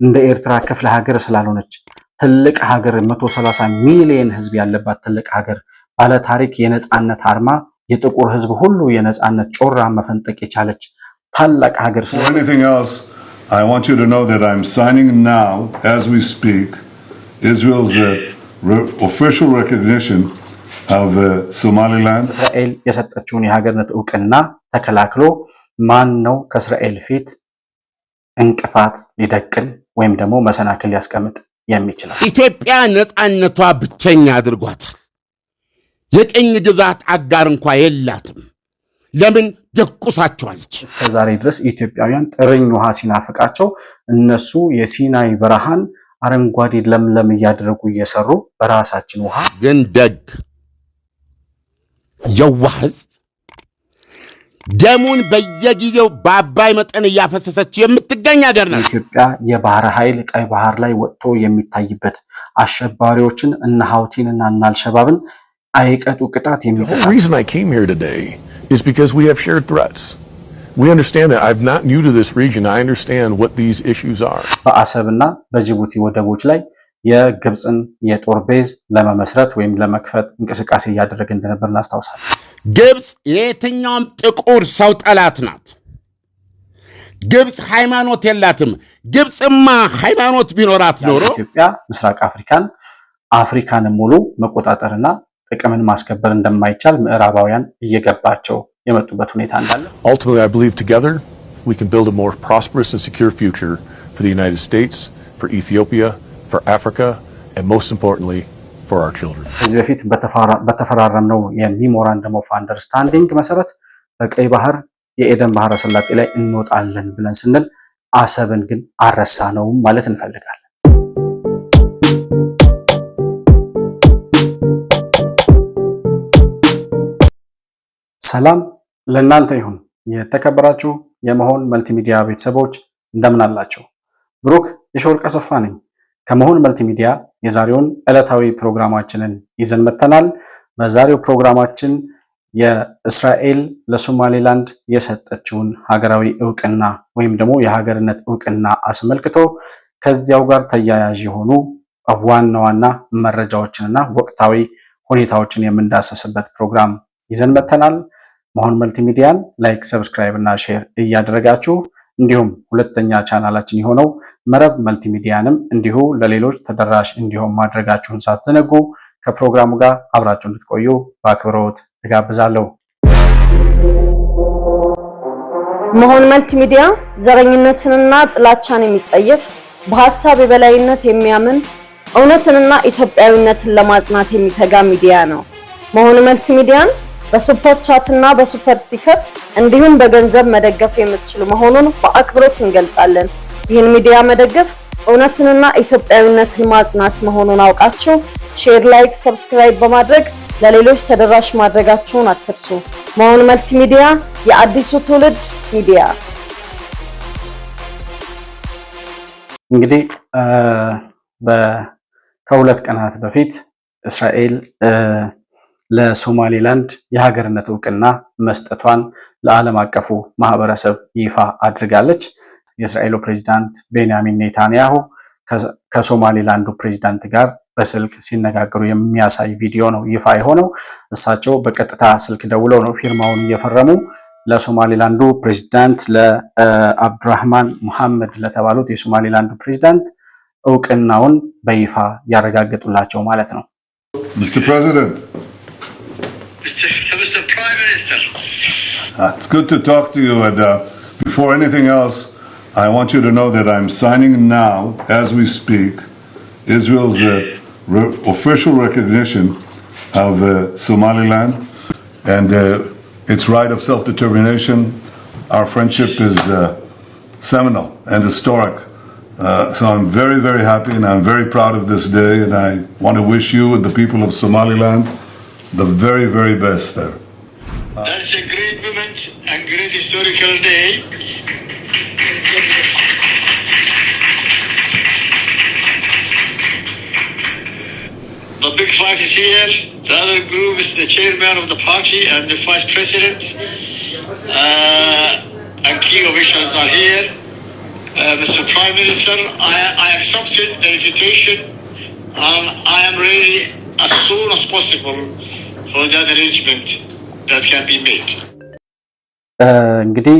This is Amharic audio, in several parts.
እንደ ኤርትራ ክፍለ ሀገር ስላልሆነች ትልቅ ሀገር 130 ሚሊዮን ህዝብ ያለባት ትልቅ ሀገር ባለ ታሪክ የነጻነት አርማ የጥቁር ህዝብ ሁሉ የነጻነት ጮራ መፈንጠቅ የቻለች ታላቅ ሀገር I want you to know that I'm signing now as we speak Israel's official recognition of Somaliland. እስራኤል የሰጠችውን የሀገርነት ዕውቅና ተከላክሎ ማን ነው ከእስራኤል ፊት እንቅፋት ሊደቅን ወይም ደግሞ መሰናክል ሊያስቀምጥ የሚችለው? ኢትዮጵያ ነጻነቷ ብቸኛ አድርጓታል። የቅኝ ግዛት አጋር እንኳን የላትም። ለምን ደቁሳቸዋለች? እስከዛሬ ድረስ ኢትዮጵያውያን ጥርኝ ውሃ ሲናፍቃቸው እነሱ የሲናይ በረሃን አረንጓዴ ለምለም እያደረጉ እየሰሩ በራሳችን ውሃ ግን ደግ የዋህ ደሙን በየጊዜው በአባይ መጠን እያፈሰሰች የምትገኝ ሀገር ናት። ኢትዮጵያ የባህር ኃይል ቀይ ባህር ላይ ወጥቶ የሚታይበት አሸባሪዎችን እነ ሀውቲንና እነ አልሸባብን አይቀጡ ቅጣት የሚቀጣ The reason I came here today is because we have shared threats. We understand that. I'm not new to this region. I understand what these issues are. በአሰብና በጅቡቲ ወደቦች ላይ የግብፅን የጦር ቤዝ ለመመስረት ወይም ለመክፈት እንቅስቃሴ እያደረገ እንደነበር እናስታውሳለን። ግብፅ የትኛውም ጥቁር ሰው ጠላት ናት። ግብፅ ሃይማኖት የላትም። ግብፅማ ሃይማኖት ቢኖራት ኖሮ ኢትዮጵያ ምስራቅ አፍሪካን ሙሉ መቆጣጠርና ጥቅምን ማስከበር እንደማይቻል ምዕራባውያን እየገባቸው የመጡበት ሁኔታ እንዳለ Ultimately, I believe together we can build a more prosperous and secure future for the United States, for Ethiopia, for Africa, and most importantly, for our children. ከዚህ በፊት በተፈራረምነው የሜሞራንደም ኦፍ አንደርስታንዲንግ መሰረት በቀይ ባህር የኤደን ባህረ ሰላጤ ላይ እንወጣለን ብለን ስንል አሰብን ግን አረሳነውም ማለት እንፈልጋለን። ሰላም ለእናንተ ይሁን። የተከበራችሁ የመሆን መልቲሚዲያ ቤተሰቦች እንደምን አላችሁ? ብሩክ የሾርቅ አሰፋ ነኝ ከመሆን መልቲሚዲያ። የዛሬውን ዕለታዊ ፕሮግራማችንን ይዘን መጥተናል። በዛሬው ፕሮግራማችን የእስራኤል ለሶማሌላንድ የሰጠችውን ሀገራዊ ዕውቅና ወይም ደግሞ የሀገርነት ዕውቅና አስመልክቶ ከዚያው ጋር ተያያዥ የሆኑ ዋና ዋና መረጃዎችንና ወቅታዊ ሁኔታዎችን የምንዳሰስበት ፕሮግራም ይዘን መጥተናል። መሆን መልቲሚዲያን ላይክ፣ ሰብስክራይብ እና ሼር እያደረጋችሁ እንዲሁም ሁለተኛ ቻናላችን የሆነው መረብ መልቲሚዲያንም እንዲሁ ለሌሎች ተደራሽ እንዲሆን ማድረጋችሁን ሳትዘነጉ ከፕሮግራሙ ጋር አብራችሁ እንድትቆዩ በአክብሮት እጋብዛለሁ። መሆን መልቲሚዲያ ዘረኝነትንና ጥላቻን የሚጸየፍ በሐሳብ የበላይነት የሚያምን እውነትንና ኢትዮጵያዊነትን ለማጽናት የሚተጋ ሚዲያ ነው። መሆን መልቲሚዲያን በሱፐር ቻት እና በሱፐር ስቲከር እንዲሁም በገንዘብ መደገፍ የምትችሉ መሆኑን በአክብሮት እንገልጻለን። ይህን ሚዲያ መደገፍ እውነትንና ኢትዮጵያዊነትን ማጽናት መሆኑን አውቃችሁ ሼር፣ ላይክ፣ ሰብስክራይብ በማድረግ ለሌሎች ተደራሽ ማድረጋችሁን አትርሱ። መሆን መልቲሚዲያ የአዲሱ ትውልድ ሚዲያ። እንግዲህ ከሁለት ቀናት በፊት እስራኤል ለሶማሌላንድ የሀገርነት ዕውቅና መስጠቷን ለዓለም አቀፉ ማህበረሰብ ይፋ አድርጋለች። የእስራኤሉ ፕሬዝዳንት ቤንያሚን ኔታንያሁ ከሶማሌላንዱ ፕሬዝዳንት ጋር በስልክ ሲነጋገሩ የሚያሳይ ቪዲዮ ነው ይፋ የሆነው። እሳቸው በቀጥታ ስልክ ደውለው ነው ፊርማውን እየፈረሙ ለሶማሌላንዱ ፕሬዝዳንት ለአብዱራህማን ሙሐመድ ለተባሉት የሶማሌላንዱ ፕሬዝዳንት ዕውቅናውን በይፋ ያረጋግጡላቸው ማለት ነው። Mr. President. Mr. Prime Minister. It's good to talk to you. And before anything else, I want you to know that I'm signing now, as we speak, Israel's official recognition of Somaliland and its right of self-determination. Our friendship is seminal and historic. So I'm very, very happy and I'm very proud of this day, and I want to wish you and the people of Somaliland the very, very best there. That's a great moment and great historical day. The big five is here. The other group is the chairman of the party and the vice president. And key officials are here. Mr. Prime Minister, I accepted the invitation and I am ready as soon as possible for that arrangement that can be made. እንግዲህ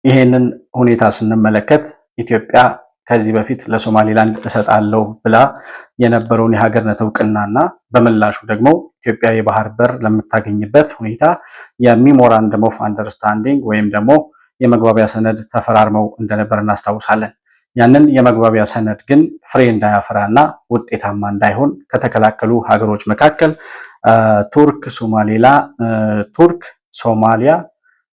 ይሄንን ሁኔታ ስንመለከት ኢትዮጵያ ከዚህ በፊት ለሶማሊላንድ እሰጣለሁ ብላ የነበረውን የሀገርነት እውቅናና በምላሹ ደግሞ ኢትዮጵያ የባህር በር ለምታገኝበት ሁኔታ የሚሞራንደም ኦፍ አንደርስታንዲንግ ወይም ደግሞ የመግባቢያ ሰነድ ተፈራርመው እንደነበር እናስታውሳለን። ያንን የመግባቢያ ሰነድ ግን ፍሬ እንዳያፈራና ውጤታማ እንዳይሆን ከተከላከሉ ሀገሮች መካከል ቱርክ፣ ሶማሊያ፣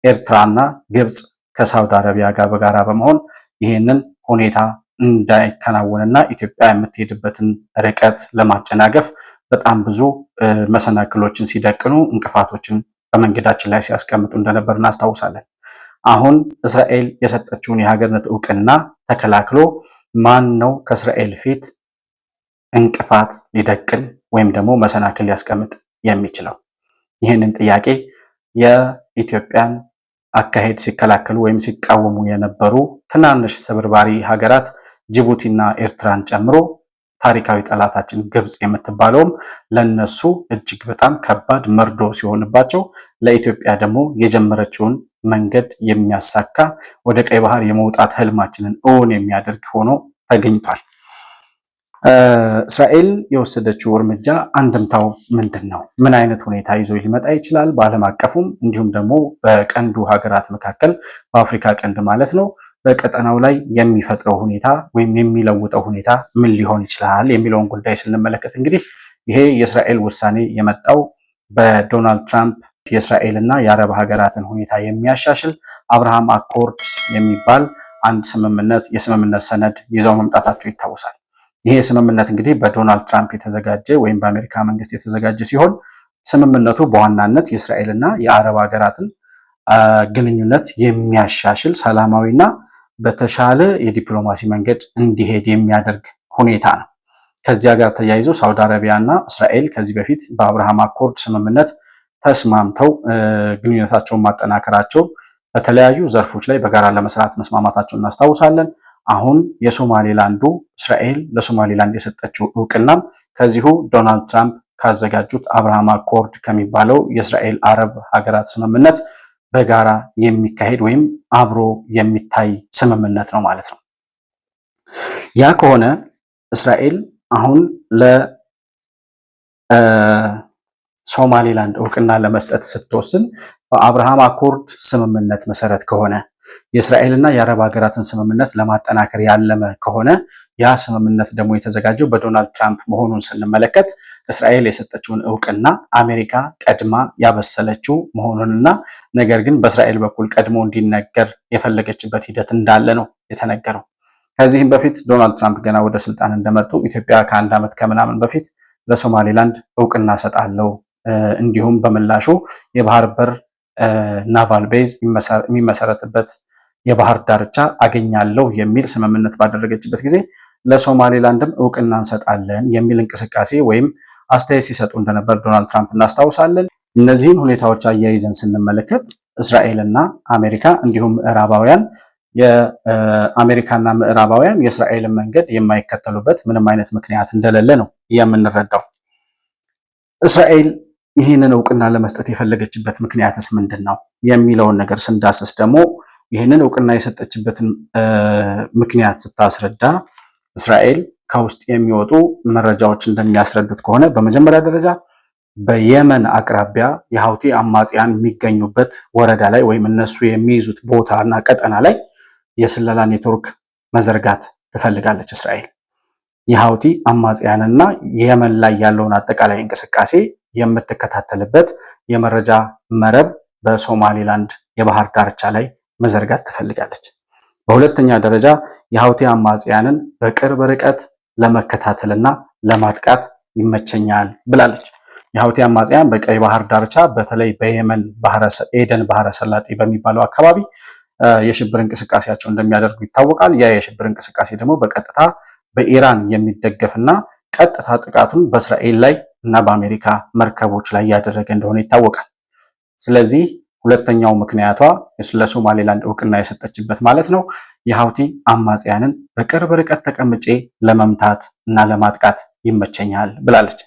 ኤርትራና ግብጽ ከሳውዲ አረቢያ ጋር በጋራ በመሆን ይህንን ሁኔታ እንዳይከናወንና ኢትዮጵያ የምትሄድበትን ርቀት ለማጨናገፍ በጣም ብዙ መሰናክሎችን ሲደቅኑ እንቅፋቶችን በመንገዳችን ላይ ሲያስቀምጡ እንደነበር እናስታውሳለን። አሁን እስራኤል የሰጠችውን የሀገርነት እውቅና ተከላክሎ ማን ነው ከእስራኤል ፊት እንቅፋት ሊደቅን ወይም ደግሞ መሰናክል ሊያስቀምጥ የሚችለው? ይህንን ጥያቄ የኢትዮጵያን አካሄድ ሲከላከሉ ወይም ሲቃወሙ የነበሩ ትናንሽ ስብርባሪ ሀገራት ጅቡቲና ኤርትራን ጨምሮ ታሪካዊ ጠላታችን ግብጽ የምትባለውም ለነሱ እጅግ በጣም ከባድ መርዶ ሲሆንባቸው፣ ለኢትዮጵያ ደግሞ የጀመረችውን መንገድ የሚያሳካ ወደ ቀይ ባህር የመውጣት ህልማችንን እውን የሚያደርግ ሆኖ ተገኝቷል። እስራኤል የወሰደችው እርምጃ አንድምታው ምንድን ነው? ምን አይነት ሁኔታ ይዞ ሊመጣ ይችላል? በዓለም አቀፉም እንዲሁም ደግሞ በቀንዱ ሀገራት መካከል በአፍሪካ ቀንድ ማለት ነው በቀጠናው ላይ የሚፈጥረው ሁኔታ ወይም የሚለውጠው ሁኔታ ምን ሊሆን ይችላል የሚለውን ጉዳይ ስንመለከት እንግዲህ ይሄ የእስራኤል ውሳኔ የመጣው በዶናልድ ትራምፕ የእስራኤልና የአረብ ሀገራትን ሁኔታ የሚያሻሽል አብርሃም አኮርድስ የሚባል አንድ የስምምነት ሰነድ ይዘው መምጣታቸው ይታወሳል። ይሄ ስምምነት እንግዲህ በዶናልድ ትራምፕ የተዘጋጀ ወይም በአሜሪካ መንግስት የተዘጋጀ ሲሆን ስምምነቱ በዋናነት የእስራኤልና የአረብ ሀገራትን ግንኙነት የሚያሻሽል ሰላማዊና በተሻለ የዲፕሎማሲ መንገድ እንዲሄድ የሚያደርግ ሁኔታ ነው። ከዚያ ጋር ተያይዞ ሳውዲ አረቢያና እስራኤል ከዚህ በፊት በአብርሃም አኮርድ ስምምነት ተስማምተው ግንኙነታቸውን ማጠናከራቸው በተለያዩ ዘርፎች ላይ በጋራ ለመስራት መስማማታቸውን እናስታውሳለን። አሁን የሶማሌላንዱ እስራኤል ለሶማሌላንድ የሰጠችው እውቅናም ከዚሁ ዶናልድ ትራምፕ ካዘጋጁት አብርሃም አኮርድ ከሚባለው የእስራኤል አረብ ሀገራት ስምምነት በጋራ የሚካሄድ ወይም አብሮ የሚታይ ስምምነት ነው ማለት ነው። ያ ከሆነ እስራኤል አሁን ለሶማሌላንድ እውቅና ለመስጠት ስትወስን በአብርሃም አኮርድ ስምምነት መሰረት ከሆነ የእስራኤልና የአረብ ሀገራትን ስምምነት ለማጠናከር ያለመ ከሆነ ያ ስምምነት ደግሞ የተዘጋጀው በዶናልድ ትራምፕ መሆኑን ስንመለከት እስራኤል የሰጠችውን እውቅና አሜሪካ ቀድማ ያበሰለችው መሆኑንና ነገር ግን በእስራኤል በኩል ቀድሞ እንዲነገር የፈለገችበት ሂደት እንዳለ ነው የተነገረው። ከዚህም በፊት ዶናልድ ትራምፕ ገና ወደ ስልጣን እንደመጡ ኢትዮጵያ ከአንድ ዓመት ከምናምን በፊት ለሶማሌላንድ እውቅና ሰጣለው እንዲሁም በምላሹ የባህር በር ናቫል ቤዝ የሚመሰረትበት የባህር ዳርቻ አገኛለሁ የሚል ስምምነት ባደረገችበት ጊዜ ለሶማሌላንድም እውቅና እንሰጣለን የሚል እንቅስቃሴ ወይም አስተያየት ሲሰጡ እንደነበር ዶናልድ ትራምፕ እናስታውሳለን። እነዚህን ሁኔታዎች አያይዘን ስንመለከት እስራኤልና አሜሪካ እንዲሁም ምዕራባውያን የአሜሪካና ምዕራባውያን የእስራኤልን መንገድ የማይከተሉበት ምንም አይነት ምክንያት እንደሌለ ነው የምንረዳው። እስራኤል ይህንን እውቅና ለመስጠት የፈለገችበት ምክንያትስ ምንድን ነው የሚለውን ነገር ስንዳስስ ደግሞ ይህንን እውቅና የሰጠችበትን ምክንያት ስታስረዳ እስራኤል ከውስጥ የሚወጡ መረጃዎች እንደሚያስረዱት ከሆነ በመጀመሪያ ደረጃ በየመን አቅራቢያ የሀውቲ አማጽያን የሚገኙበት ወረዳ ላይ ወይም እነሱ የሚይዙት ቦታና ቀጠና ላይ የስለላ ኔትወርክ መዘርጋት ትፈልጋለች እስራኤል። የሀውቲ አማጽያንና የየመን ላይ ያለውን አጠቃላይ እንቅስቃሴ የምትከታተልበት የመረጃ መረብ በሶማሌላንድ የባህር ዳርቻ ላይ መዘርጋት ትፈልጋለች። በሁለተኛ ደረጃ የሀውቲ አማጽያንን በቅርብ ርቀት ለመከታተልና ለማጥቃት ይመቸኛል ብላለች። የሀውቲ አማጽያን በቀይ ባህር ዳርቻ በተለይ በየመን ኤደን ባህረ ሰላጤ በሚባለው አካባቢ የሽብር እንቅስቃሴያቸው እንደሚያደርጉ ይታወቃል። ያ የሽብር እንቅስቃሴ ደግሞ በቀጥታ በኢራን የሚደገፍና ቀጥታ ጥቃቱን በእስራኤል ላይ እና በአሜሪካ መርከቦች ላይ ያደረገ እንደሆነ ይታወቃል። ስለዚህ ሁለተኛው ምክንያቷ ለሶማሌላንድ እውቅና የሰጠችበት ማለት ነው የሀውቲ አማጽያንን በቅርብ ርቀት ተቀምጬ ለመምታት እና ለማጥቃት ይመቸኛል ብላለች።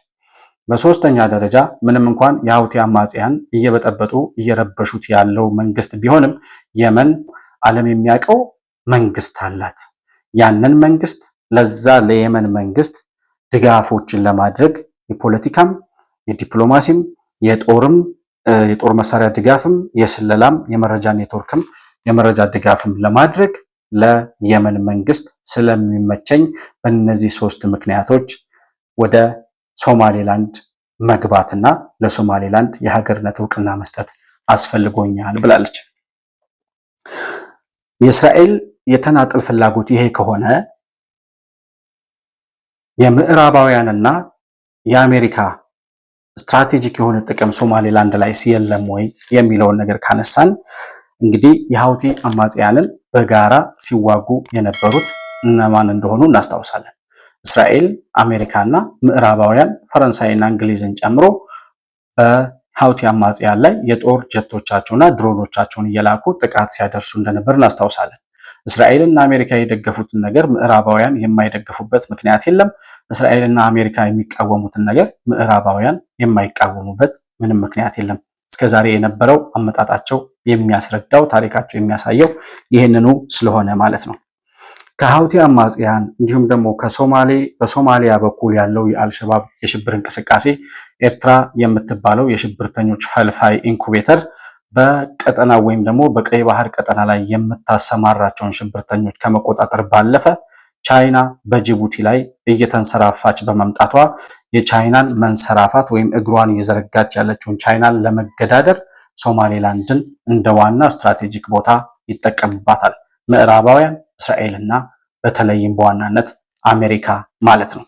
በሶስተኛ ደረጃ ምንም እንኳን የሀውቲ አማጽያን እየበጠበጡ እየረበሹት ያለው መንግስት ቢሆንም የመን ዓለም የሚያውቀው መንግስት አላት። ያንን መንግስት ለዛ ለየመን መንግስት ድጋፎችን ለማድረግ የፖለቲካም የዲፕሎማሲም የጦርም የጦር መሳሪያ ድጋፍም የስለላም የመረጃ ኔትወርክም የመረጃ ድጋፍም ለማድረግ ለየመን መንግስት ስለሚመቸኝ በእነዚህ ሶስት ምክንያቶች ወደ ሶማሌላንድ መግባትና ለሶማሌላንድ የሀገርነት እውቅና መስጠት አስፈልጎኛል ብላለች። የእስራኤል የተናጠል ፍላጎት ይሄ ከሆነ የምዕራባውያንና የአሜሪካ ስትራቴጂክ የሆነ ጥቅም ሶማሌላንድ ላይ የለም ወይ የሚለውን ነገር ካነሳን እንግዲህ የሀውቲ አማጽያንን በጋራ ሲዋጉ የነበሩት እነማን እንደሆኑ እናስታውሳለን። እስራኤል፣ አሜሪካና ምዕራባውያን ፈረንሳይና እንግሊዝን ጨምሮ በሀውቲ አማጽያን ላይ የጦር ጀቶቻቸውና ድሮኖቻቸውን እየላኩ ጥቃት ሲያደርሱ እንደነበር እናስታውሳለን። እስራኤልና አሜሪካ የደገፉትን ነገር ምዕራባውያን የማይደግፉበት ምክንያት የለም። እስራኤልና አሜሪካ የሚቃወሙትን ነገር ምዕራባውያን የማይቃወሙበት ምንም ምክንያት የለም። እስከዛሬ የነበረው አመጣጣቸው የሚያስረዳው ታሪካቸው የሚያሳየው ይህንኑ ስለሆነ ማለት ነው። ከሀውቲ አማጽያን እንዲሁም ደግሞ በሶማሊያ በኩል ያለው የአልሸባብ የሽብር እንቅስቃሴ ኤርትራ የምትባለው የሽብርተኞች ፈልፋይ ኢንኩቤተር በቀጠና ወይም ደግሞ በቀይ ባህር ቀጠና ላይ የምታሰማራቸውን ሽብርተኞች ከመቆጣጠር ባለፈ ቻይና በጅቡቲ ላይ እየተንሰራፋች በመምጣቷ የቻይናን መንሰራፋት ወይም እግሯን እየዘረጋች ያለችውን ቻይናን ለመገዳደር ሶማሌላንድን እንደ ዋና ስትራቴጂክ ቦታ ይጠቀምባታል። ምዕራባውያን እስራኤልና በተለይም በዋናነት አሜሪካ ማለት ነው።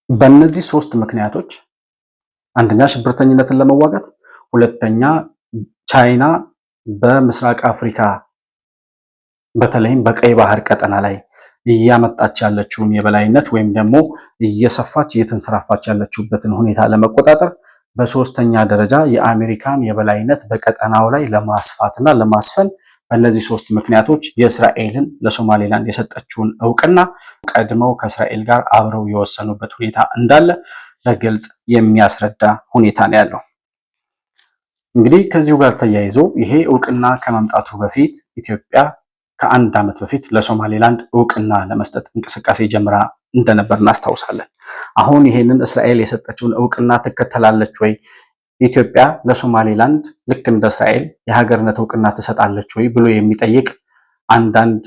በእነዚህ ሶስት ምክንያቶች አንደኛ ሽብርተኝነትን ለመዋጋት፣ ሁለተኛ ቻይና በምስራቅ አፍሪካ በተለይም በቀይ ባህር ቀጠና ላይ እያመጣች ያለችውን የበላይነት ወይም ደግሞ እየሰፋች እየተንሰራፋች ያለችበትን ሁኔታ ለመቆጣጠር፣ በሶስተኛ ደረጃ የአሜሪካን የበላይነት በቀጠናው ላይ ለማስፋትና ለማስፈን በእነዚህ ሶስት ምክንያቶች የእስራኤልን ለሶማሌላንድ የሰጠችውን እውቅና ቀድመው ከእስራኤል ጋር አብረው የወሰኑበት ሁኔታ እንዳለ በግልጽ የሚያስረዳ ሁኔታ ነው ያለው። እንግዲህ ከዚሁ ጋር ተያይዞ ይሄ እውቅና ከመምጣቱ በፊት ኢትዮጵያ ከአንድ ዓመት በፊት ለሶማሌላንድ እውቅና ለመስጠት እንቅስቃሴ ጀምራ እንደነበር እናስታውሳለን። አሁን ይሄንን እስራኤል የሰጠችውን እውቅና ትከተላለች ወይ? ኢትዮጵያ ለሶማሌላንድ ልክ እንደ እስራኤል የሀገርነት እውቅና ትሰጣለች ወይ ብሎ የሚጠይቅ አንዳንድ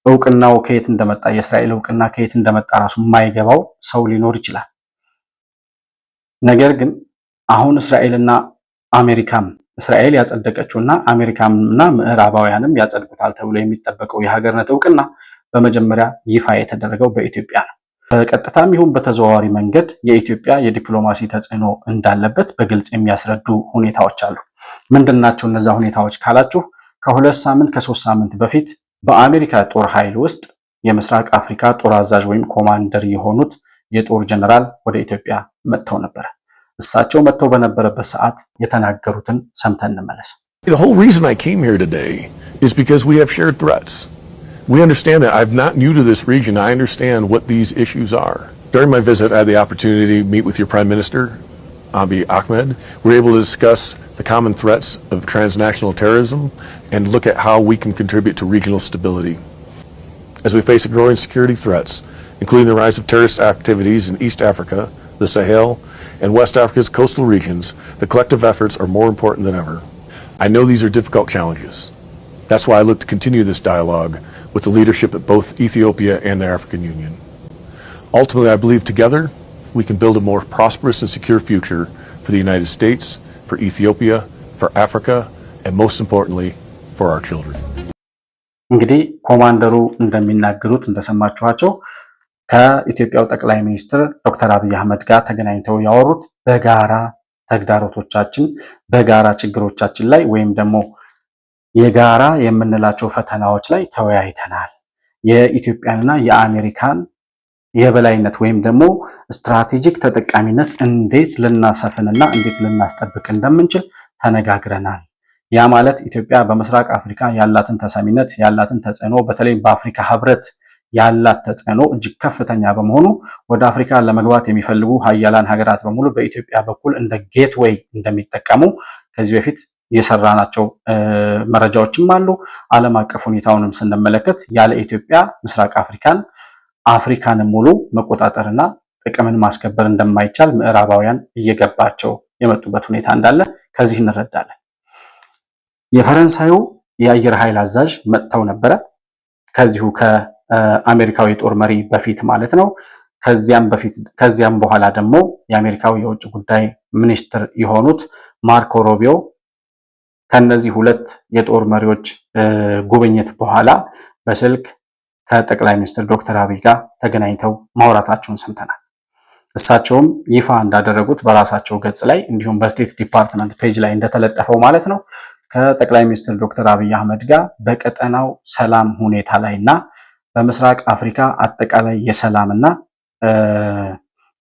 እውቅናው ከየት እንደመጣ የእስራኤል እውቅና ከየት እንደመጣ ራሱ የማይገባው ሰው ሊኖር ይችላል። ነገር ግን አሁን እስራኤልና አሜሪካም እስራኤል ያጸደቀችውና አሜሪካምና ምዕራባውያንም ያጸድቁታል ተብሎ የሚጠበቀው የሀገርነት እውቅና በመጀመሪያ ይፋ የተደረገው በኢትዮጵያ ነው። በቀጥታም ይሁን በተዘዋዋሪ መንገድ የኢትዮጵያ የዲፕሎማሲ ተጽዕኖ እንዳለበት በግልጽ የሚያስረዱ ሁኔታዎች አሉ። ምንድናቸው እነዛ ሁኔታዎች ካላችሁ ከ2 ሳምንት ከ3 ሳምንት በፊት በአሜሪካ ጦር ኃይል ውስጥ የምስራቅ አፍሪካ ጦር አዛዥ ወይም ኮማንደር የሆኑት የጦር ጀነራል ወደ ኢትዮጵያ መጥተው ነበር። እሳቸው መጥተው በነበረበት ሰዓት የተናገሩትን ሰምተን እንመለስ። The whole reason I came here today is because we have shared threats. We understand that. I'm not new to this region. I understand what these issues are. During my visit, I had the opportunity to meet with your Prime Minister, Abiy Ahmed. We were able to discuss the common threats of transnational terrorism and look at how we can contribute to regional stability. As we face growing security threats, including the rise of terrorist activities in East Africa, the Sahel, and West Africa's coastal regions, the collective efforts are more important than ever. I know these are difficult challenges. That's why I look to continue this dialogue with the leadership at both Ethiopia and the African Union. Ultimately, I believe together we can build a more prosperous and secure future for the United States, for Ethiopia, for Africa, and most importantly, for our children. እንግዲህ ኮማንደሩ እንደሚናገሩት እንደሰማችኋቸው ከኢትዮጵያው ጠቅላይ ሚኒስትር ዶክተር አብይ አህመድ ጋር ተገናኝተው ያወሩት በጋራ ተግዳሮቶቻችን በጋራ ችግሮቻችን ላይ ወይም ደግሞ የጋራ የምንላቸው ፈተናዎች ላይ ተወያይተናል። የኢትዮጵያንና የአሜሪካን የበላይነት ወይም ደግሞ ስትራቴጂክ ተጠቃሚነት እንዴት ልናሰፍንና እንዴት ልናስጠብቅ እንደምንችል ተነጋግረናል። ያ ማለት ኢትዮጵያ በምስራቅ አፍሪካ ያላትን ተሰሚነት ያላትን ተጽዕኖ በተለይ በአፍሪካ ህብረት ያላት ተጽዕኖ እጅግ ከፍተኛ በመሆኑ ወደ አፍሪካ ለመግባት የሚፈልጉ ሀያላን ሀገራት በሙሉ በኢትዮጵያ በኩል እንደ ጌትዌይ እንደሚጠቀሙ ከዚህ በፊት የሰራናቸው መረጃዎችም አሉ። ዓለም አቀፍ ሁኔታውንም ስንመለከት ያለ ኢትዮጵያ ምስራቅ አፍሪካን ሙሉ መቆጣጠርና ጥቅምን ማስከበር እንደማይቻል ምዕራባውያን እየገባቸው የመጡበት ሁኔታ እንዳለ ከዚህ እንረዳለን። የፈረንሳዩ የአየር ኃይል አዛዥ መጥተው ነበረ ከዚሁ ከአሜሪካዊ ጦር መሪ በፊት ማለት ነው። ከዚያም በኋላ ደግሞ የአሜሪካው የውጭ ጉዳይ ሚኒስትር የሆኑት ማርኮ ሮቢዮ ከነዚህ ሁለት የጦር መሪዎች ጉብኝት በኋላ በስልክ ከጠቅላይ ሚኒስትር ዶክተር አብይ ጋር ተገናኝተው ማውራታቸውን ሰምተናል። እሳቸውም ይፋ እንዳደረጉት በራሳቸው ገጽ ላይ እንዲሁም በስቴት ዲፓርትመንት ፔጅ ላይ እንደተለጠፈው ማለት ነው ከጠቅላይ ሚኒስትር ዶክተር አብይ አህመድ ጋር በቀጠናው ሰላም ሁኔታ ላይና በምስራቅ አፍሪካ አጠቃላይ የሰላምና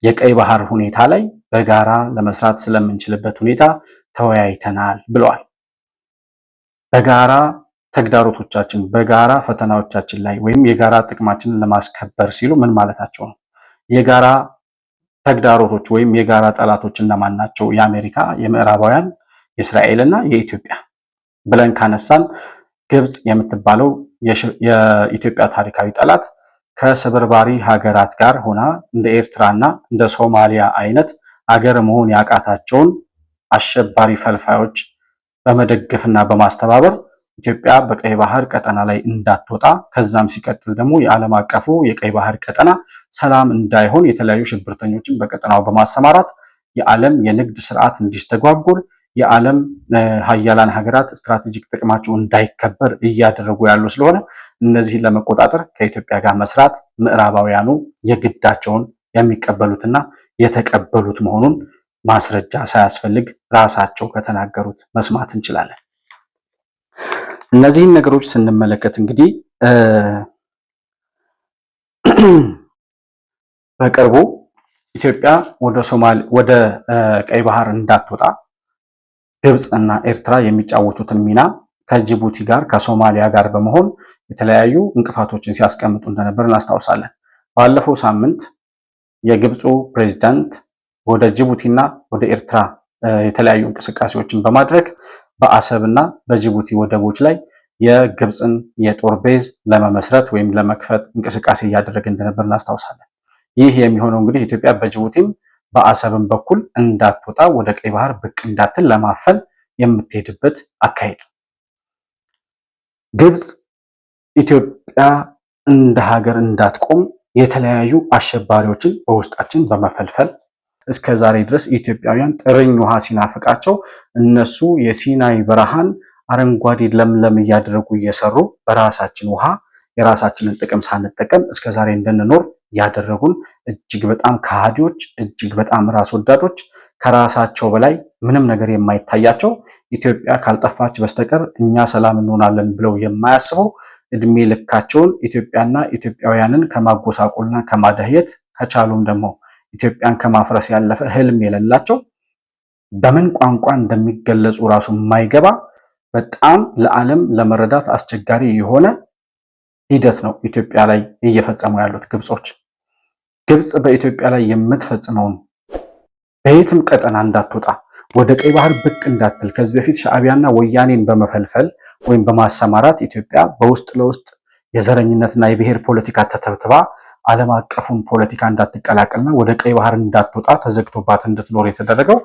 የቀይ ባህር ሁኔታ ላይ በጋራ ለመስራት ስለምንችልበት ሁኔታ ተወያይተናል ብለዋል። በጋራ ተግዳሮቶቻችን በጋራ ፈተናዎቻችን ላይ ወይም የጋራ ጥቅማችንን ለማስከበር ሲሉ ምን ማለታቸው ነው? የጋራ ተግዳሮቶች ወይም የጋራ ጠላቶች እነማን ናቸው? የአሜሪካ፣ የምዕራባውያን፣ የእስራኤልና የኢትዮጵያ ብለን ካነሳን ግብጽ የምትባለው የኢትዮጵያ ታሪካዊ ጠላት ከስብርባሪ ሀገራት ጋር ሆና እንደ ኤርትራና እንደ ሶማሊያ አይነት አገር መሆን ያቃታቸውን አሸባሪ ፈልፋዮች በመደገፍና በማስተባበር ኢትዮጵያ በቀይ ባህር ቀጠና ላይ እንዳትወጣ ከዛም ሲቀጥል ደግሞ የዓለም አቀፉ የቀይ ባህር ቀጠና ሰላም እንዳይሆን የተለያዩ ሽብርተኞችን በቀጠናው በማሰማራት የዓለም የንግድ ስርዓት እንዲስተጓጎል የዓለም ሀያላን ሀገራት ስትራቴጂክ ጥቅማቸው እንዳይከበር እያደረጉ ያሉ ስለሆነ እነዚህን ለመቆጣጠር ከኢትዮጵያ ጋር መስራት ምዕራባውያኑ የግዳቸውን የሚቀበሉትና የተቀበሉት መሆኑን ማስረጃ ሳያስፈልግ ራሳቸው ከተናገሩት መስማት እንችላለን። እነዚህን ነገሮች ስንመለከት እንግዲህ በቅርቡ ኢትዮጵያ ወደ ቀይ ባህር እንዳትወጣ ግብጽ እና ኤርትራ የሚጫወቱትን ሚና ከጅቡቲ ጋር ከሶማሊያ ጋር በመሆን የተለያዩ እንቅፋቶችን ሲያስቀምጡ እንደነበር እናስታውሳለን። ባለፈው ሳምንት የግብፁ ፕሬዝዳንት ወደ ጅቡቲና ወደ ኤርትራ የተለያዩ እንቅስቃሴዎችን በማድረግ በአሰብና በጅቡቲ ወደቦች ላይ የግብፅን የጦር ቤዝ ለመመስረት ወይም ለመክፈት እንቅስቃሴ እያደረገ እንደነበር እናስታውሳለን። ይህ የሚሆነው እንግዲህ ኢትዮጵያ በጅቡቲም በአሰብም በኩል እንዳትወጣ ወደ ቀይ ባህር ብቅ እንዳትል ለማፈን የምትሄድበት አካሄድ። ግብፅ ኢትዮጵያ እንደ ሀገር እንዳትቆም የተለያዩ አሸባሪዎችን በውስጣችን በመፈልፈል እስከ ዛሬ ድረስ ኢትዮጵያውያን ጥርኝ ውሃ ሲናፍቃቸው እነሱ የሲናይ በረሃን አረንጓዴ ለምለም እያደረጉ እየሰሩ በራሳችን ውሃ የራሳችንን ጥቅም ሳንጠቀም እስከ ዛሬ እንድንኖር ያደረጉን እጅግ በጣም ከሃዲዎች፣ እጅግ በጣም ራስ ወዳዶች፣ ከራሳቸው በላይ ምንም ነገር የማይታያቸው ኢትዮጵያ ካልጠፋች በስተቀር እኛ ሰላም እንሆናለን ብለው የማያስበው እድሜ ልካቸውን ኢትዮጵያና ኢትዮጵያውያንን ከማጎሳቆልና ከማደህየት ከቻሉም ደግሞ ኢትዮጵያን ከማፍረስ ያለፈ ህልም የሌላቸው በምን ቋንቋ እንደሚገለጹ ራሱ የማይገባ በጣም ለዓለም ለመረዳት አስቸጋሪ የሆነ ሂደት ነው ኢትዮጵያ ላይ እየፈጸሙ ያሉት ግብጾች። ግብጽ በኢትዮጵያ ላይ የምትፈጽመውን በየትም ቀጠና እንዳትወጣ ወደ ቀይ ባህር ብቅ እንዳትል ከዚህ በፊት ሻዕቢያና ወያኔን በመፈልፈል ወይም በማሰማራት ኢትዮጵያ በውስጥ ለውስጥ የዘረኝነትና የብሔር ፖለቲካ ተተብትባ ዓለም አቀፉን ፖለቲካ እንዳትቀላቀልና ወደ ቀይ ባህር እንዳትወጣ ተዘግቶባት እንድትኖር የተደረገው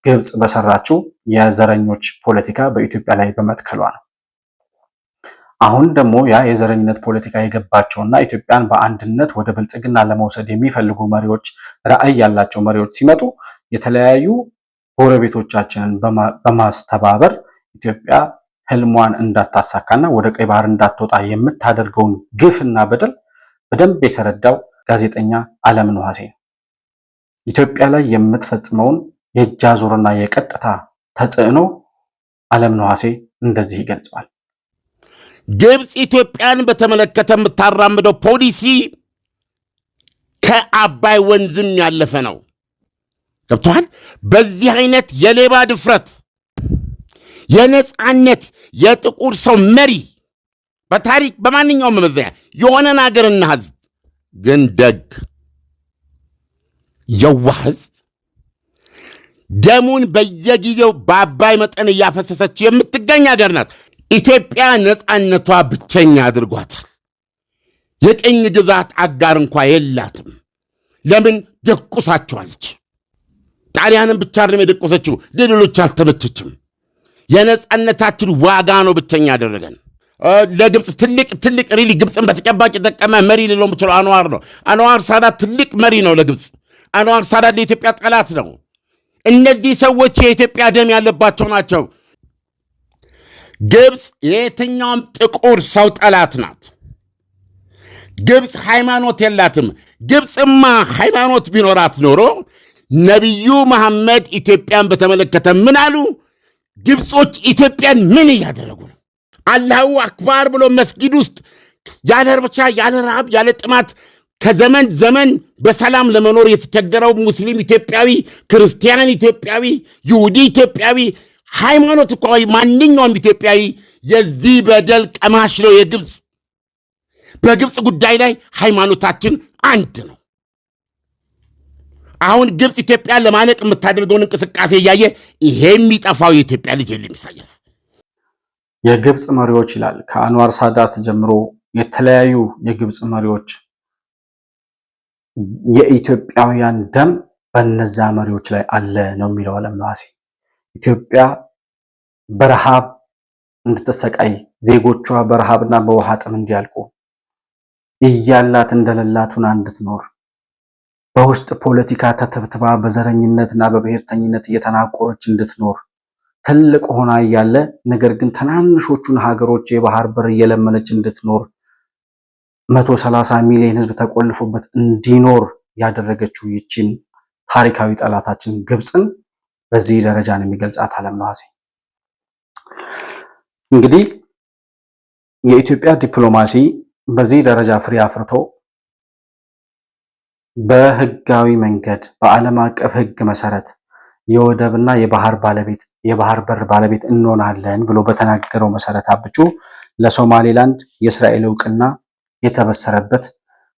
ግብጽ በሰራችው የዘረኞች ፖለቲካ በኢትዮጵያ ላይ በመትከሏ ነው። አሁን ደግሞ ያ የዘረኝነት ፖለቲካ የገባቸውና ኢትዮጵያን በአንድነት ወደ ብልጽግና ለመውሰድ የሚፈልጉ መሪዎች፣ ራዕይ ያላቸው መሪዎች ሲመጡ የተለያዩ ጎረቤቶቻችንን በማስተባበር ኢትዮጵያ ህልሟን እንዳታሳካና ወደ ቀይ ባህር እንዳትወጣ የምታደርገውን ግፍና በደል በደንብ የተረዳው ጋዜጠኛ አለምን ዋሴ ነው። ኢትዮጵያ ላይ የምትፈጽመውን የእጅ አዙርና የቀጥታ ተጽዕኖ አለምን ዋሴ እንደዚህ ይገልጸዋል። ግብፅ ኢትዮጵያን በተመለከተ የምታራምደው ፖሊሲ ከአባይ ወንዝም ያለፈ ነው። ገብቶሃል? በዚህ አይነት የሌባ ድፍረት የነጻነት የጥቁር ሰው መሪ በታሪክ በማንኛውም መመዘኛ የሆነን ሀገርና ህዝብ ግን ደግ የዋህ ህዝብ ደሙን በየጊዜው በአባይ መጠን እያፈሰሰች የምትገኝ ሀገር ናት። ኢትዮጵያ ነጻነቷ ብቸኛ አድርጓታል። የቅኝ ግዛት አጋር እንኳ የላትም። ለምን? ደቁሳቸዋለች። ጣሊያንን ብቻ አይደለም የደቆሰችው፣ ለሌሎች አልተመቸችም። የነጻነታችን ዋጋ ነው ብቸኛ ያደረገን። ለግብፅ ትልቅ ሪሊ ግብፅን በተጨባጭ የጠቀመ መሪ ሊለው የምችለው አንዋር ነው። አንዋር ሳዳት ትልቅ መሪ ነው ለግብፅ። አንዋር ሳዳት ለኢትዮጵያ ጠላት ነው። እነዚህ ሰዎች የኢትዮጵያ ደም ያለባቸው ናቸው። ግብፅ የየትኛውም ጥቁር ሰው ጠላት ናት። ግብፅ ሃይማኖት የላትም። ግብፅማ ሃይማኖት ቢኖራት ኖሮ ነቢዩ መሐመድ ኢትዮጵያን በተመለከተ ምን አሉ? ግብፆች ኢትዮጵያን ምን እያደረጉ ነው? አላሁ አክባር ብሎ መስጊድ ውስጥ ያለ እርብሻ፣ ያለ ረሃብ፣ ያለ ጥማት ከዘመን ዘመን በሰላም ለመኖር የተቸገረው ሙስሊም ኢትዮጵያዊ፣ ክርስቲያን ኢትዮጵያዊ፣ ይሁዲ ኢትዮጵያዊ፣ ሃይማኖት እኮ ማንኛውም ኢትዮጵያዊ የዚህ በደል ቀማሽ ነው። የግብፅ በግብፅ ጉዳይ ላይ ሃይማኖታችን አንድ ነው። አሁን ግብፅ ኢትዮጵያን ለማለቅ የምታደርገውን እንቅስቃሴ እያየ ይሄ የሚጠፋው የኢትዮጵያ ልጅ የለም። ኢሳያስ የግብፅ መሪዎች ይላል ከአንዋር ሳዳት ጀምሮ የተለያዩ የግብፅ መሪዎች የኢትዮጵያውያን ደም በነዛ መሪዎች ላይ አለ ነው የሚለው ዓለም ነዋሴ። ኢትዮጵያ በረሃብ እንድትሰቃይ ዜጎቿ በረሃብና በውሃ ጥም እንዲያልቁ እያላት እንደሌላቱን እንድትኖር በውስጥ ፖለቲካ ተተብትባ በዘረኝነትና በብሔርተኝነት እየተናቆረች እንድትኖር ትልቅ ሆና እያለ ነገር ግን ትናንሾቹን ሀገሮች የባህር በር እየለመነች እንድትኖር 130 ሚሊዮን ህዝብ ተቆልፎበት እንዲኖር ያደረገችው ይቺን ታሪካዊ ጠላታችን ግብፅን በዚህ ደረጃ ነው የሚገልጻት ዓለም ነዋሴ። እንግዲህ የኢትዮጵያ ዲፕሎማሲ በዚህ ደረጃ ፍሬ አፍርቶ በህጋዊ መንገድ በዓለም አቀፍ ህግ መሰረት የወደብና የባህር በር ባለቤት እንሆናለን ብሎ በተናገረው መሰረት አብቹ ለሶማሌላንድ የእስራኤል እውቅና የተበሰረበት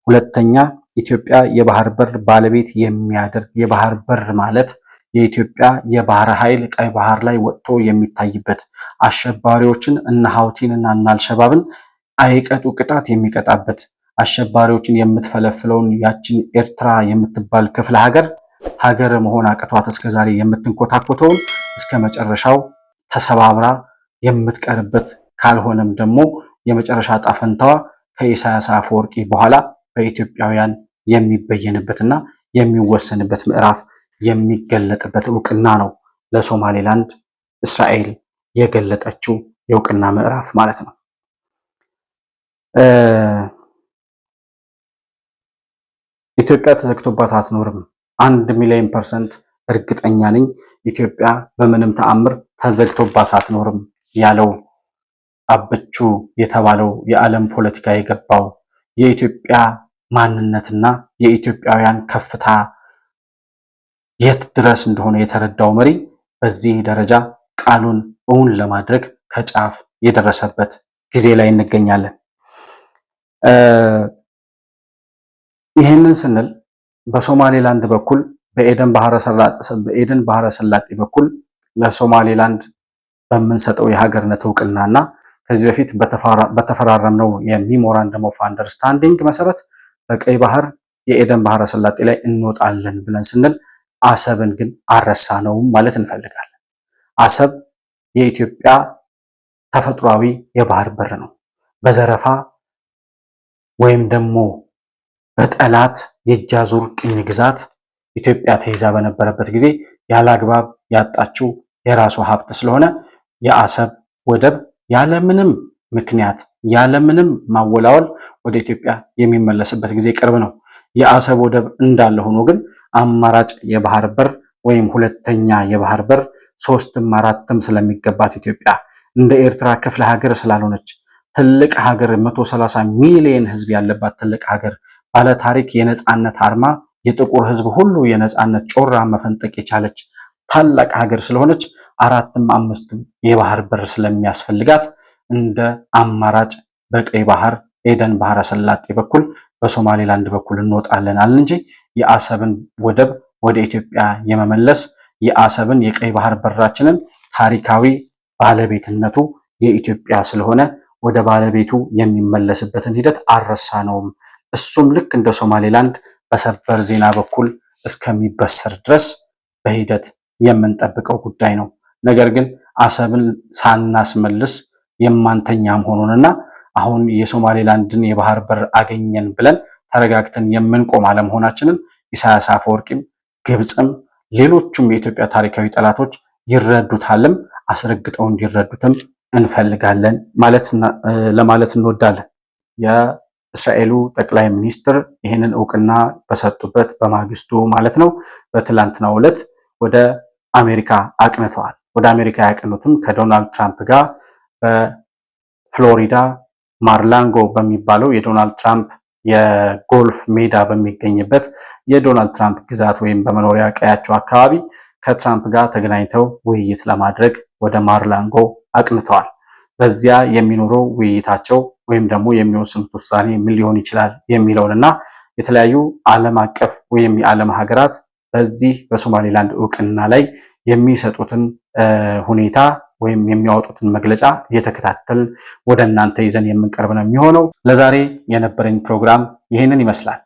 ሁለተኛ ኢትዮጵያ የባህር በር ባለቤት የሚያደርግ የባህር በር ማለት የኢትዮጵያ የባህር ኃይል ቀይ ባህር ላይ ወጥቶ የሚታይበት አሸባሪዎችን እነ ሀውቲን እና አልሸባብን አይቀጡ ቅጣት የሚቀጣበት አሸባሪዎችን የምትፈለፍለውን ያችን ኤርትራ የምትባል ክፍለ ሀገር መሆን አቅቷት እስከዛሬ የምትንኮታኮተውን እስከ መጨረሻው ተሰባብራ የምትቀርበት ካልሆነም ደግሞ የመጨረሻ ጣፈንታዋ ከኢሳያስ አፈወርቂ በኋላ በኢትዮጵያውያን የሚበየንበትና የሚወሰንበት ምዕራፍ የሚገለጥበት እውቅና ነው ለሶማሌላንድ እስራኤል የገለጠችው የእውቅና ምዕራፍ ማለት ነው። ኢትዮጵያ ተዘግቶባት አትኖርም። 1,000,000% እርግጠኛ ነኝ። ኢትዮጵያ በምንም ተአምር ተዘግቶባት አትኖርም ያለው አብቹ የተባለው የዓለም ፖለቲካ የገባው የኢትዮጵያ ማንነትና የኢትዮጵያውያን ከፍታ የት ድረስ እንደሆነ የተረዳው መሪ በዚህ ደረጃ ቃሉን እውን ለማድረግ ከጫፍ የደረሰበት ጊዜ ላይ እንገኛለን። ይህንን ስንል በሶማሌላንድ በኩል በኤደን ባህረ ሰላጤ በኩል ለሶማሌላንድ በምንሰጠው የሀገርነት እውቅናና ከዚህ በፊት በተፈራረምነው የሜሞራንደም ኦፍ አንደርስታንዲንግ መሰረት በቀይ ባህር የኤደን ባህረ ሰላጤ ላይ እንወጣለን ብለን ስንል አሰብን ግን አልረሳነውም ማለት እንፈልጋለን። አሰብ የኢትዮጵያ ተፈጥሯዊ የባህር በር ነው። በዘረፋ ወይም ደግሞ በጠላት የእጅ አዙር ቅኝ ግዛት ኢትዮጵያ ተይዛ በነበረበት ጊዜ ያለአግባብ ያጣችው የራሷ ሀብት ስለሆነ የአሰብ ወደብ ያለምንም ምክንያት ያለምንም ማወላወል ወደ ኢትዮጵያ የሚመለስበት ጊዜ ቅርብ ነው። የአሰብ ወደብ እንዳለ ሆኖ ግን አማራጭ የባህር በር ወይም ሁለተኛ የባህር በር 3ም 4ም ስለሚገባት ኢትዮጵያ እንደ ኤርትራ ክፍለ ሀገር ስላልሆነች ትልቅ ሀገር 130 ሚሊዮን ህዝብ ያለባት ትልቅ ሀገር ባለ ታሪክ የነጻነት አርማ የጥቁር ህዝብ ሁሉ የነጻነት ጮራ መፈንጠቅ የቻለች ታላቅ ሀገር ስለሆነች 4ም 5ም የባህር በር ስለሚያስፈልጋት እንደ አማራጭ በቀይ ባህር ኤደን ባህረ ሰላጤ በኩል በሶማሌላንድ በኩል እንወጣለናል እንጂ የአሰብን ወደብ ወደ ኢትዮጵያ የመመለስ የአሰብን የቀይ ባህር በራችንን ታሪካዊ ባለቤትነቱ የኢትዮጵያ ስለሆነ ወደ ባለቤቱ የሚመለስበትን ሂደት አልረሳነውም። እሱም ልክ እንደ ሶማሌላንድ በሰበር ዜና በኩል እስከሚበሰር ድረስ በሂደት የምንጠብቀው ጉዳይ ነው። ነገር ግን አሰብን ሳናስመልስ የማንተኛ መሆኑንና አሁን የሶማሌላንድን የባህር በር አገኘን ብለን ተረጋግተን የምንቆም አለመሆናችንን ኢሳያስ አፈወርቂም ግብፅም ሌሎቹም የኢትዮጵያ ታሪካዊ ጠላቶች ይረዱታልም አስረግጠው እንዲረዱትም እንፈልጋለን ለማለት እንወዳለን። የእስራኤሉ ጠቅላይ ሚኒስትር ይህንን እውቅና በሰጡበት በማግስቱ ማለት ነው በትላንትናው ዕለት ወደ አሜሪካ አቅንተዋል። ወደ አሜሪካ ያቀኑትም ከዶናልድ ትራምፕ ጋር በፍሎሪዳ ማርላንጎ በሚባለው የዶናልድ ትራምፕ የጎልፍ ሜዳ በሚገኝበት የዶናልድ ትራምፕ ግዛት ወይም በመኖሪያ ቀያቸው አካባቢ ከትራምፕ ጋር ተገናኝተው ውይይት ለማድረግ ወደ ማርላንጎ አቅንተዋል። በዚያ የሚኖረው ውይይታቸው ወይም ደግሞ የሚወስኑት ውሳኔ ምን ሊሆን ይችላል የሚለውንና የተለያዩ ዓለም አቀፍ ወይም የዓለም ሀገራት በዚህ በሶማሌላንድ እውቅና ላይ የሚሰጡትን ሁኔታ ወይም የሚያወጡትን መግለጫ እየተከታተል ወደ እናንተ ይዘን የምንቀርብ ነው የሚሆነው። ለዛሬ የነበረኝ ፕሮግራም ይህንን ይመስላል።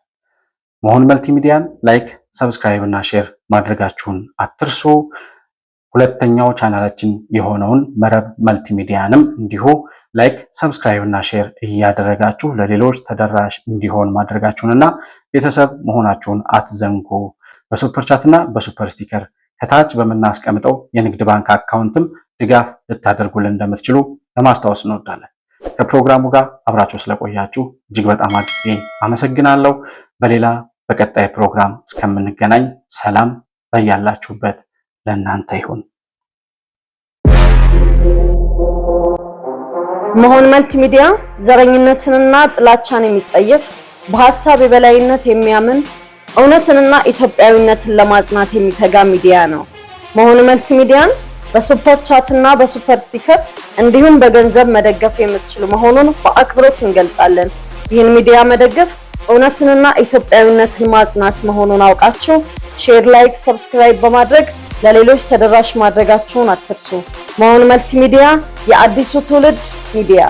መሆን መልቲሚዲያን ላይክ፣ ሰብስክራይብ እና ሼር ማድረጋችሁን አትርሱ። ሁለተኛው ቻናላችን የሆነውን መረብ መልቲሚዲያንም እንዲሁ ላይክ፣ ሰብስክራይብ እና ሼር እያደረጋችሁ ለሌሎች ተደራሽ እንዲሆን ማድረጋችሁንና ቤተሰብ መሆናችሁን አትዘንጉ። በሱፐር ቻት እና በሱፐር ስቲከር ከታች በምናስቀምጠው የንግድ ባንክ አካውንትም ድጋፍ ልታደርጉልን እንደምትችሉ ለማስታወስ እንወዳለን። ከፕሮግራሙ ጋር አብራችሁ ስለቆያችሁ እጅግ በጣም አድርጌ አመሰግናለሁ። በሌላ በቀጣይ ፕሮግራም እስከምንገናኝ ሰላም በያላችሁበት ለእናንተ ይሁን። መሆን መልቲሚዲያ ዘረኝነትንና ጥላቻን የሚጸየፍ በሐሳብ የበላይነት የሚያምን እውነትንና ኢትዮጵያዊነትን ለማጽናት የሚተጋ ሚዲያ ነው። መሆን መልቲሚዲያን በሱፐር ቻት እና በሱፐር ስቲከር እንዲሁም በገንዘብ መደገፍ የምትችሉ መሆኑን በአክብሮት እንገልጻለን። ይህን ሚዲያ መደገፍ እውነትንና ኢትዮጵያዊነትን ማጽናት መሆኑን አውቃችሁ ሼር፣ ላይክ፣ ሰብስክራይብ በማድረግ ለሌሎች ተደራሽ ማድረጋችሁን አትርሱ። መሆን መልቲሚዲያ የአዲሱ ትውልድ ሚዲያ